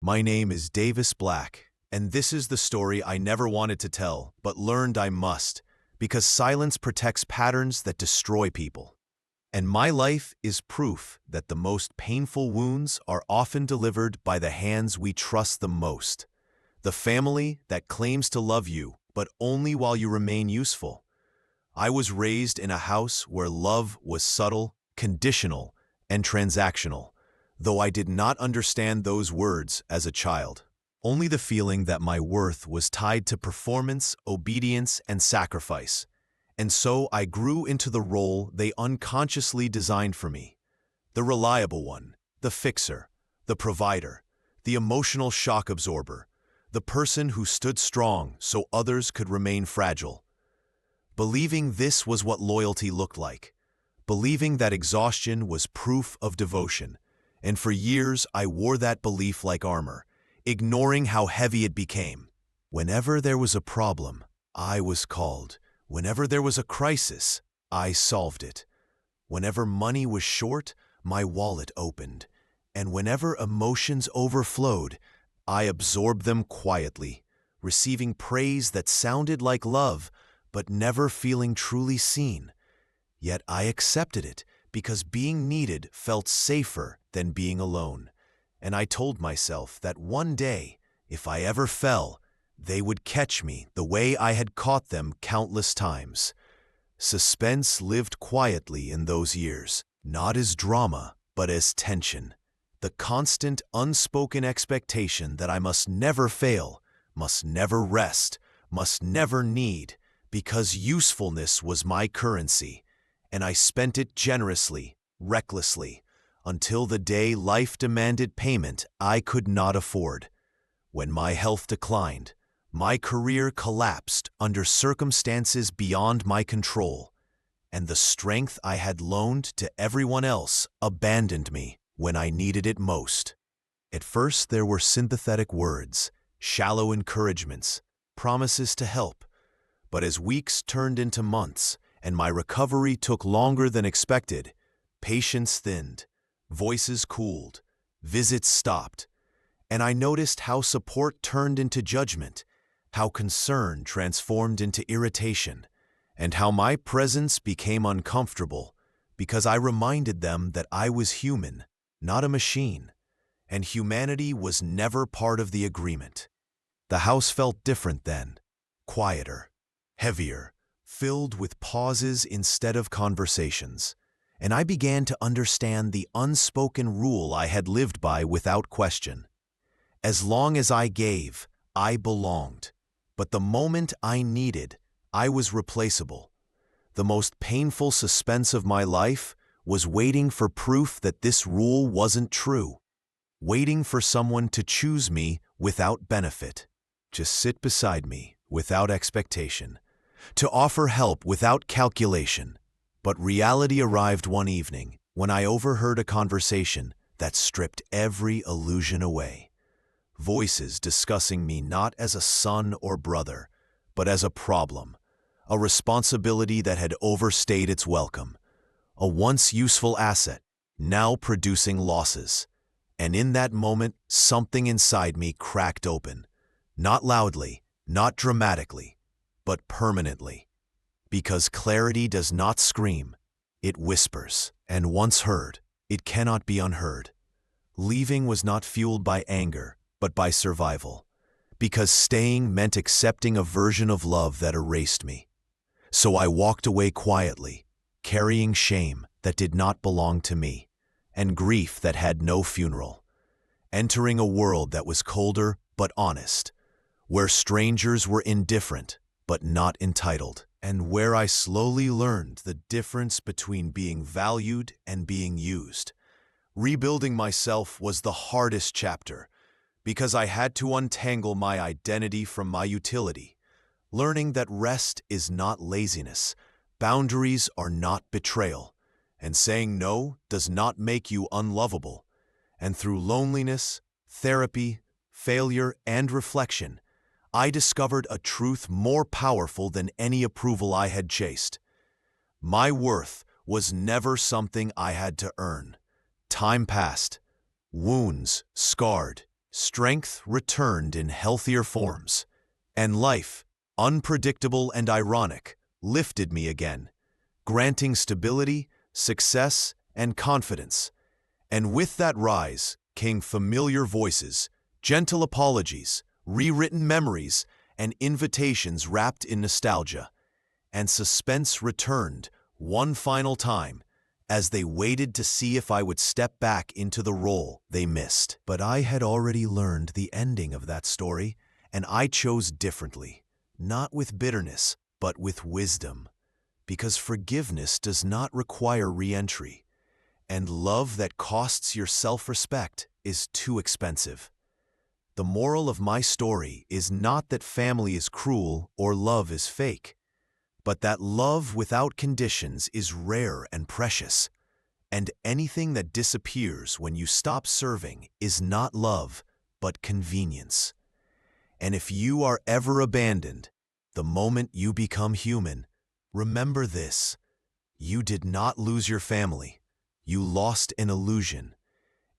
My name is Davis Black, and this is the story I never wanted to tell, but learned I must, because silence protects patterns that destroy people. And my life is proof that the most painful wounds are often delivered by the hands we trust the most. The family that claims to love you, but only while you remain useful. I was raised in a house where love was subtle, conditional, and transactional, though I did not understand those words as a child. Only the feeling that my worth was tied to performance, obedience, and sacrifice. And so I grew into the role they unconsciously designed for me. The reliable one, the fixer, the provider, the emotional shock absorber, the person who stood strong so others could remain fragile. Believing this was what loyalty looked like. Believing that exhaustion was proof of devotion. And for years I wore that belief like armor, ignoring how heavy it became. Whenever there was a problem, I was called. Whenever there was a crisis, I solved it. Whenever money was short, my wallet opened. And whenever emotions overflowed, I absorbed them quietly, receiving praise that sounded like love, but never feeling truly seen. Yet I accepted it because being needed felt safer than being alone. And I told myself that one day, if I ever fell, they would catch me the way I had caught them countless times. Suspense lived quietly in those years, not as drama, but as tension. The constant, unspoken expectation that I must never fail, must never rest, must never need, because usefulness was my currency, and I spent it generously, recklessly, until the day life demanded payment I could not afford. When my health declined, my career collapsed under circumstances beyond my control, and the strength I had loaned to everyone else abandoned me when I needed it most. At first there were sympathetic words, shallow encouragements, promises to help, but as weeks turned into months and my recovery took longer than expected, patience thinned, voices cooled, visits stopped, and I noticed how support turned into judgment, how concern transformed into irritation, and how my presence became uncomfortable because I reminded them that I was human, not a machine, and humanity was never part of the agreement. The house felt different then, quieter, heavier, filled with pauses instead of conversations, and I began to understand the unspoken rule I had lived by without question. As long as I gave, I belonged. But the moment I needed, I was replaceable. The most painful suspense of my life was waiting for proof that this rule wasn't true. Waiting for someone to choose me without benefit, to sit beside me without expectation, to offer help without calculation. But reality arrived one evening when I overheard a conversation that stripped every illusion away. Voices discussing me not as a son or brother, but as a problem, a responsibility that had overstayed its welcome, a once useful asset, now producing losses. And in that moment, something inside me cracked open, not loudly, not dramatically, but permanently. Because clarity does not scream, it whispers, and once heard, it cannot be unheard. Leaving was not fueled by anger, but by survival, because staying meant accepting a version of love that erased me. So I walked away quietly, carrying shame that did not belong to me, and grief that had no funeral, entering a world that was colder but honest, where strangers were indifferent but not entitled, and where I slowly learned the difference between being valued and being used. Rebuilding myself was the hardest chapter, because I had to untangle my identity from my utility, learning that rest is not laziness, boundaries are not betrayal, and saying no does not make you unlovable. And through loneliness, therapy, failure, and reflection, I discovered a truth more powerful than any approval I had chased. My worth was never something I had to earn. Time passed, wounds scarred, strength returned in healthier forms, and life, unpredictable and ironic, lifted me again, granting stability, success, and confidence. And with that rise came familiar voices, gentle apologies, rewritten memories, and invitations wrapped in nostalgia. And suspense returned one final time as they waited to see if I would step back into the role they missed. But I had already learned the ending of that story, and I chose differently, not with bitterness, but with wisdom. Because forgiveness does not require re-entry, and love that costs your self-respect is too expensive. The moral of my story is not that family is cruel or love is fake, but that love without conditions is rare and precious, and anything that disappears when you stop serving is not love, but convenience. And if you are ever abandoned, the moment you become human, remember this: you did not lose your family, you lost an illusion.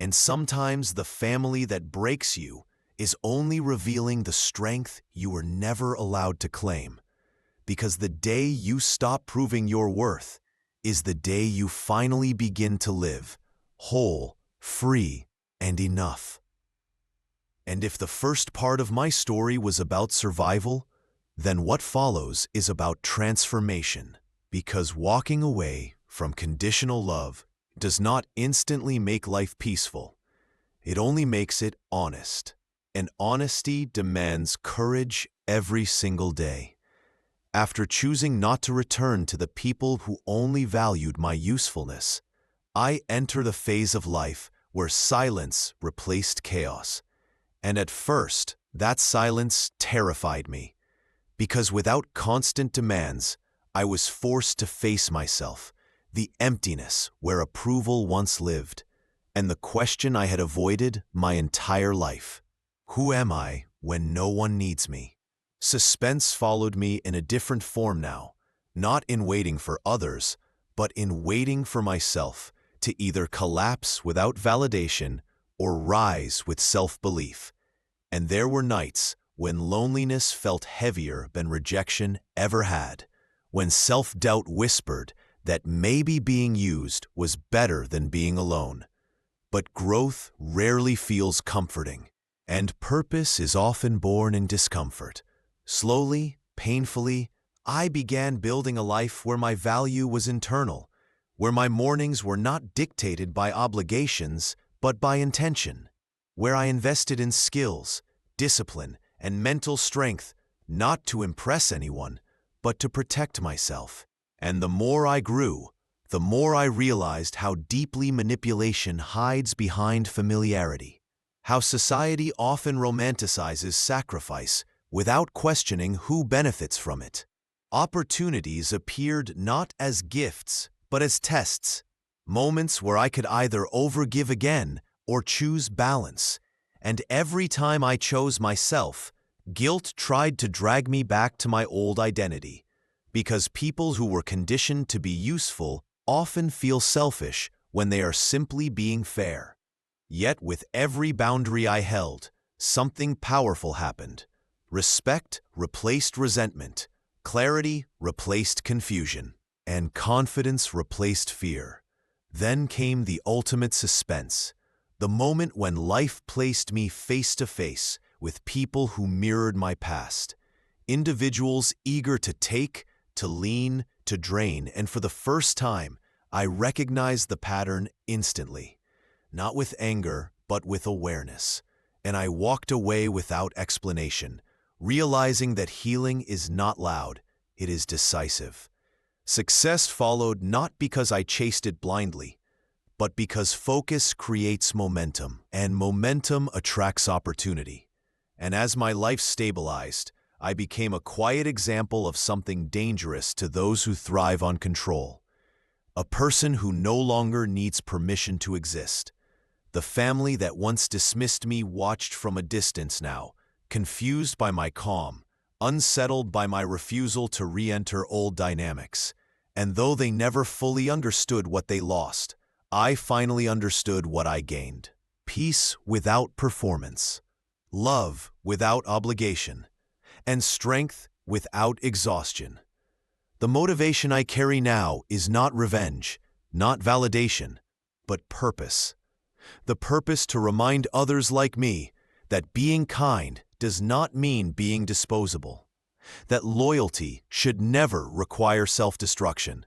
And sometimes the family that breaks you is only revealing the strength you were never allowed to claim. Because the day you stop proving your worth is the day you finally begin to live, whole, free, and enough. And if the first part of my story was about survival, then what follows is about transformation. Because walking away from conditional love does not instantly make life peaceful. It only makes it honest. And honesty demands courage every single day. After choosing not to return to the people who only valued my usefulness, I enter the phase of life where silence replaced chaos. And at first, that silence terrified me, because without constant demands, I was forced to face myself, the emptiness where approval once lived, and the question I had avoided my entire life: who am I when no one needs me? Suspense followed me in a different form now, not in waiting for others, but in waiting for myself to either collapse without validation or rise with self-belief. And there were nights when loneliness felt heavier than rejection ever had, when self-doubt whispered that maybe being used was better than being alone. But growth rarely feels comforting, and purpose is often born in discomfort. Slowly, painfully, I began building a life where my value was internal, where my mornings were not dictated by obligations, but by intention, where I invested in skills, discipline, and mental strength, not to impress anyone, but to protect myself. And the more I grew, the more I realized how deeply manipulation hides behind familiarity, how society often romanticizes sacrifice without questioning who benefits from it. Opportunities appeared not as gifts, but as tests, moments where I could either overgive again or choose balance. And every time I chose myself, guilt tried to drag me back to my old identity, because people who were conditioned to be useful often feel selfish when they are simply being fair. Yet with every boundary I held, something powerful happened. Respect replaced resentment, clarity replaced confusion, and confidence replaced fear. Then came the ultimate suspense, the moment when life placed me face to face with people who mirrored my past, individuals eager to take, to lean, to drain, and for the first time, I recognized the pattern instantly, not with anger, but with awareness. And I walked away without explanation, realizing that healing is not loud, it is decisive. Success followed not because I chased it blindly, but because focus creates momentum, and momentum attracts opportunity. And as my life stabilized, I became a quiet example of something dangerous to those who thrive on control. A person who no longer needs permission to exist. The family that once dismissed me watched from a distance now, confused by my calm, unsettled by my refusal to re-enter old dynamics. And though they never fully understood what they lost, I finally understood what I gained. Peace without performance. love without obligation, and strength without exhaustion. The motivation I carry now is not revenge, not validation, but purpose. The purpose to remind others like me that being kind does not mean being disposable, that loyalty should never require self-destruction,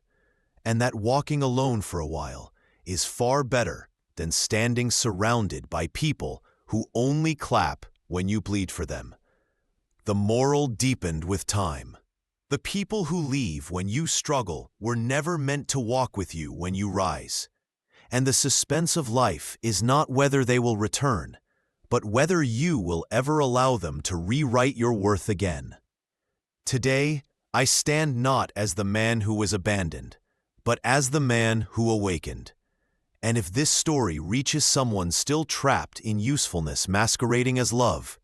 and that walking alone for a while is far better than standing surrounded by people who only clap when you plead for them. The moral deepened with time. The people who leave when you struggle were never meant to walk with you when you rise. And the suspense of life is not whether they will return, but whether you will ever allow them to rewrite your worth again. Today, I stand not as the man who was abandoned, but as the man who awakened. And if this story reaches someone still trapped in usefulness masquerading as love,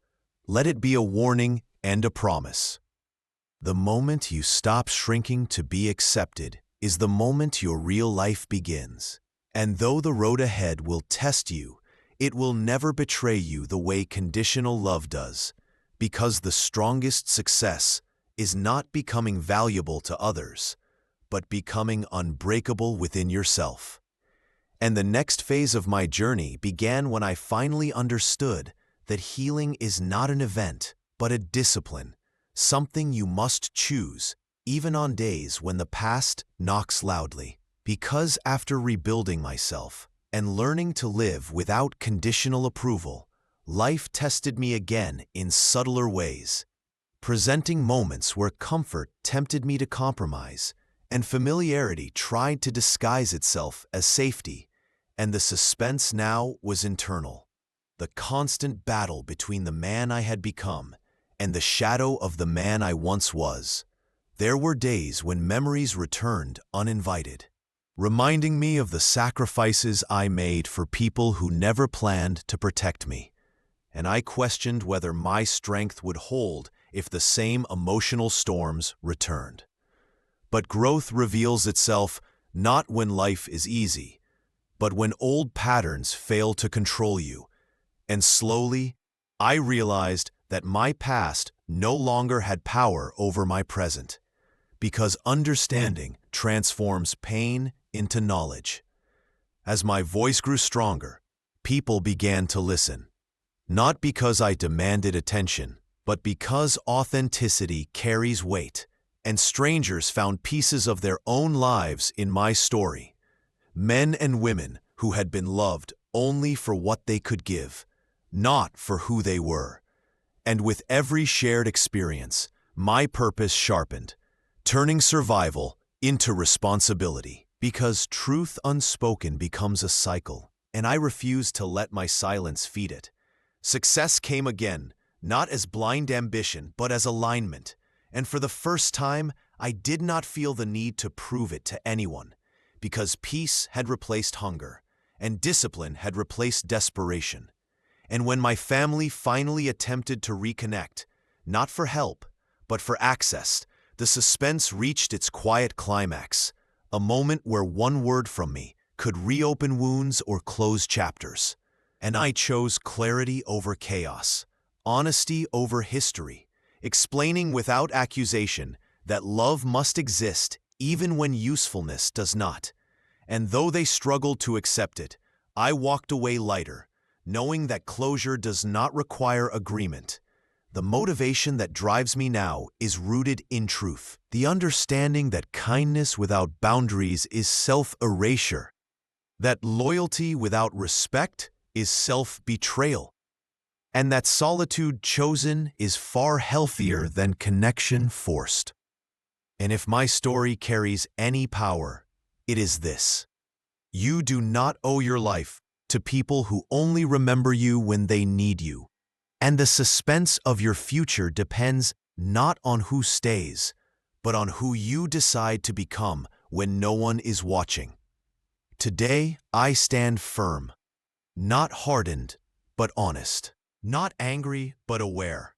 let it be a warning and a promise. The moment you stop shrinking to be accepted is the moment your real life begins. And though the road ahead will test you, it will never betray you the way conditional love does, because the strongest success is not becoming valuable to others, but becoming unbreakable within yourself. And the next phase of my journey began when I finally understood that healing is not an event, but a discipline, something you must choose, even on days when the past knocks loudly. Because after rebuilding myself and learning to live without conditional approval, life tested me again in subtler ways, presenting moments where comfort tempted me to compromise, and familiarity tried to disguise itself as safety, and the suspense now was internal. The constant battle between the man I had become and the shadow of the man I once was. There were days when memories returned uninvited, reminding me of the sacrifices I made for people who never planned to protect me, and I questioned whether my strength would hold if the same emotional storms returned. But growth reveals itself not when life is easy, but when old patterns fail to control you, and slowly, I realized that my past no longer had power over my present, because understanding transforms pain into knowledge. As my voice grew stronger, people began to listen, not because I demanded attention, but because authenticity carries weight, and strangers found pieces of their own lives in my story. Men and women who had been loved only for what they could give, not for who they were. And with every shared experience, my purpose sharpened, turning survival into responsibility. Because truth unspoken becomes a cycle, and I refused to let my silence feed it. Success came again, not as blind ambition, but as alignment. And for the first time, I did not feel the need to prove it to anyone, because peace had replaced hunger, and discipline had replaced desperation. And when my family finally attempted to reconnect, not for help, but for access, the suspense reached its quiet climax, a moment where one word from me could reopen wounds or close chapters. And I chose clarity over chaos, honesty over history, explaining without accusation that love must exist even when usefulness does not. And though they struggled to accept it, I walked away lighter, knowing that closure does not require agreement. The motivation that drives me now is rooted in truth, the understanding that kindness without boundaries is self-erasure, that loyalty without respect is self-betrayal, and that solitude chosen is far healthier than connection forced. And if my story carries any power, it is this: you do not owe your life to people who only remember you when they need you. And the suspense of your future depends not on who stays, but on who you decide to become when no one is watching. Today, I stand firm, not hardened, but honest, not angry, but aware,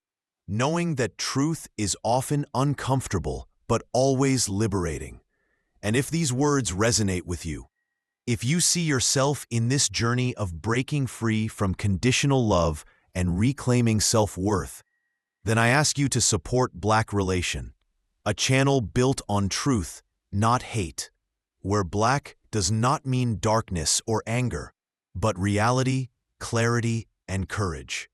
knowing that truth is often uncomfortable, but always liberating. And if these words resonate with you, if you see yourself in this journey of breaking free from conditional love and reclaiming self-worth, then I ask you to support Black Relation, a channel built on truth, not hate, where Black does not mean darkness or anger, but reality, clarity, and courage.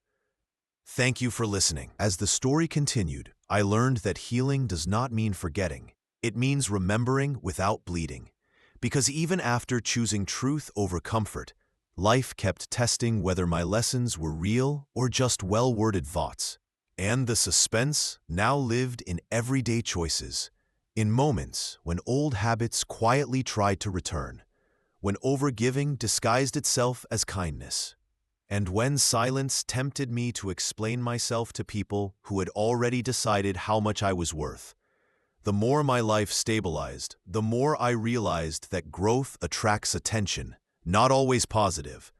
Thank you for listening. As the story continued, I learned that healing does not mean forgetting. It means remembering without bleeding. Because even after choosing truth over comfort, life kept testing whether my lessons were real or just well-worded thoughts. And the suspense now lived in everyday choices, in moments when old habits quietly tried to return, when overgiving disguised itself as kindness, and when silence tempted me to explain myself to people who had already decided how much I was worth. The more my life stabilized, the more I realized that growth attracts attention, not always positive,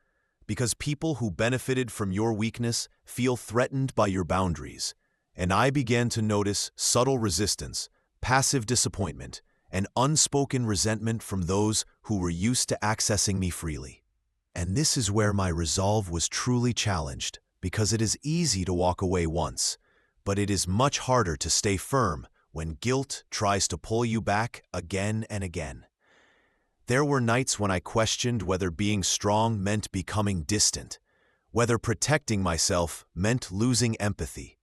because people who benefited from your weakness feel threatened by your boundaries, and I began to notice subtle resistance, passive disappointment, and unspoken resentment from those who were used to accessing me freely. And this is where my resolve was truly challenged, because it is easy to walk away once, but it is much harder to stay firm when guilt tries to pull you back again and again. There were nights when I questioned whether being strong meant becoming distant, whether protecting myself meant losing empathy.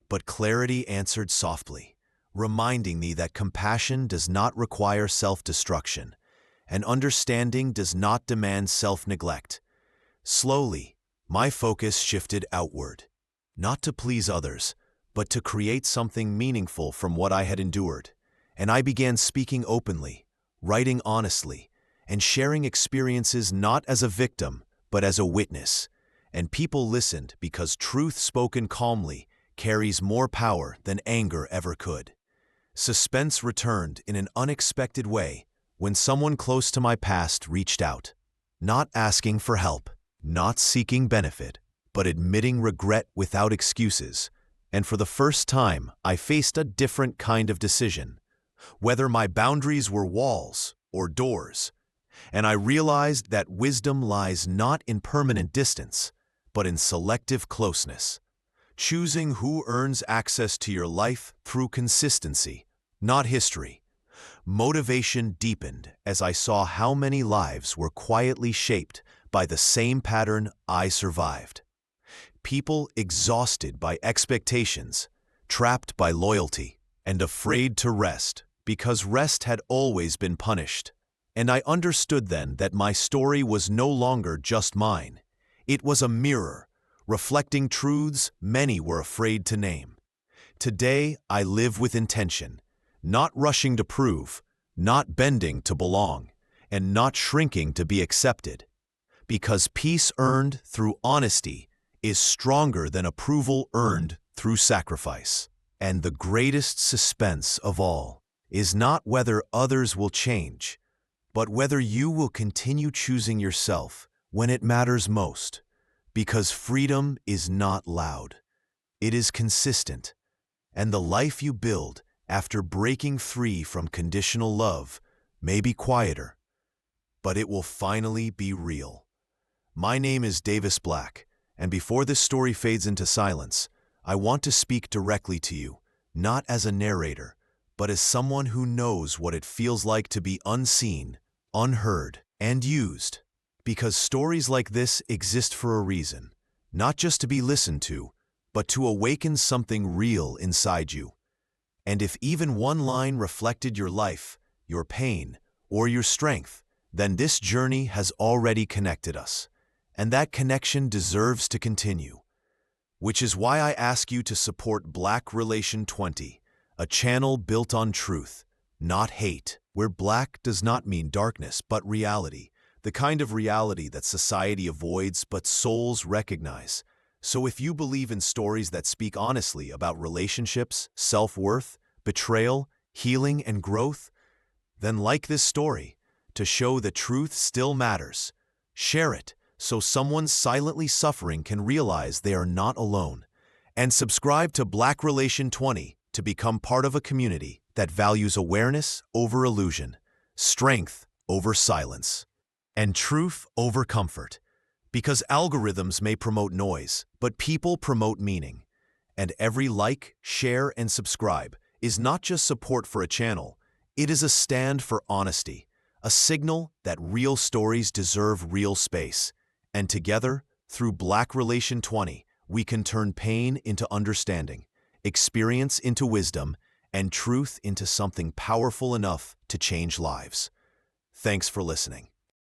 But clarity answered softly, reminding me that compassion does not require self-destruction, and understanding does not demand self-neglect. Slowly, my focus shifted outward, not to please others, but to create something meaningful from what I had endured. And I began speaking openly, writing honestly, and sharing experiences not as a victim, but as a witness. And people listened because truth spoken calmly carries more power than anger ever could. Suspense returned in an unexpected way when someone close to my past reached out, not asking for help, not seeking benefit, but admitting regret without excuses. And for the first time, I faced a different kind of decision, whether my boundaries were walls or doors. And I realized that wisdom lies not in permanent distance, but in selective closeness, choosing who earns access to your life through consistency, not history. Motivation deepened as I saw how many lives were quietly shaped by the same pattern I survived. People exhausted by expectations, trapped by loyalty, and afraid to rest because rest had always been punished. And I understood then that my story was no longer just mine. It was a mirror, reflecting truths many were afraid to name. Today, I live with intention, not rushing to prove, not bending to belong, and not shrinking to be accepted. Because peace earned through honesty is stronger than approval earned through sacrifice. And the greatest suspense of all is not whether others will change, but whether you will continue choosing yourself when it matters most. Because freedom is not loud. It is consistent. And the life you build after breaking free from conditional love may be quieter, but it will finally be real. My name is Davis Black, and before this story fades into silence, I want to speak directly to you, not as a narrator, but as someone who knows what it feels like to be unseen, unheard, and used. Because stories like this exist for a reason, not just to be listened to, but to awaken something real inside you. And if even one line reflected your life, your pain, or your strength, then this journey has already connected us. And that connection deserves to continue. Which is why I ask you to support Black Relation 20, a channel built on truth, not hate, where black does not mean darkness but reality, the kind of reality that society avoids but souls recognize. So if you believe in stories that speak honestly about relationships, self-worth, betrayal, healing, and growth, then like this story to show that truth still matters. Share it so someone silently suffering can realize they are not alone. And subscribe to Black Relation 20 to become part of a community that values awareness over illusion, strength over silence, and truth over comfort. Because algorithms may promote noise, but people promote meaning. And every like, share, and subscribe is not just support for a channel, it is a stand for honesty, a signal that real stories deserve real space. And together, through Black Relation 20, we can turn pain into understanding, experience into wisdom, and truth into something powerful enough to change lives. Thanks for listening.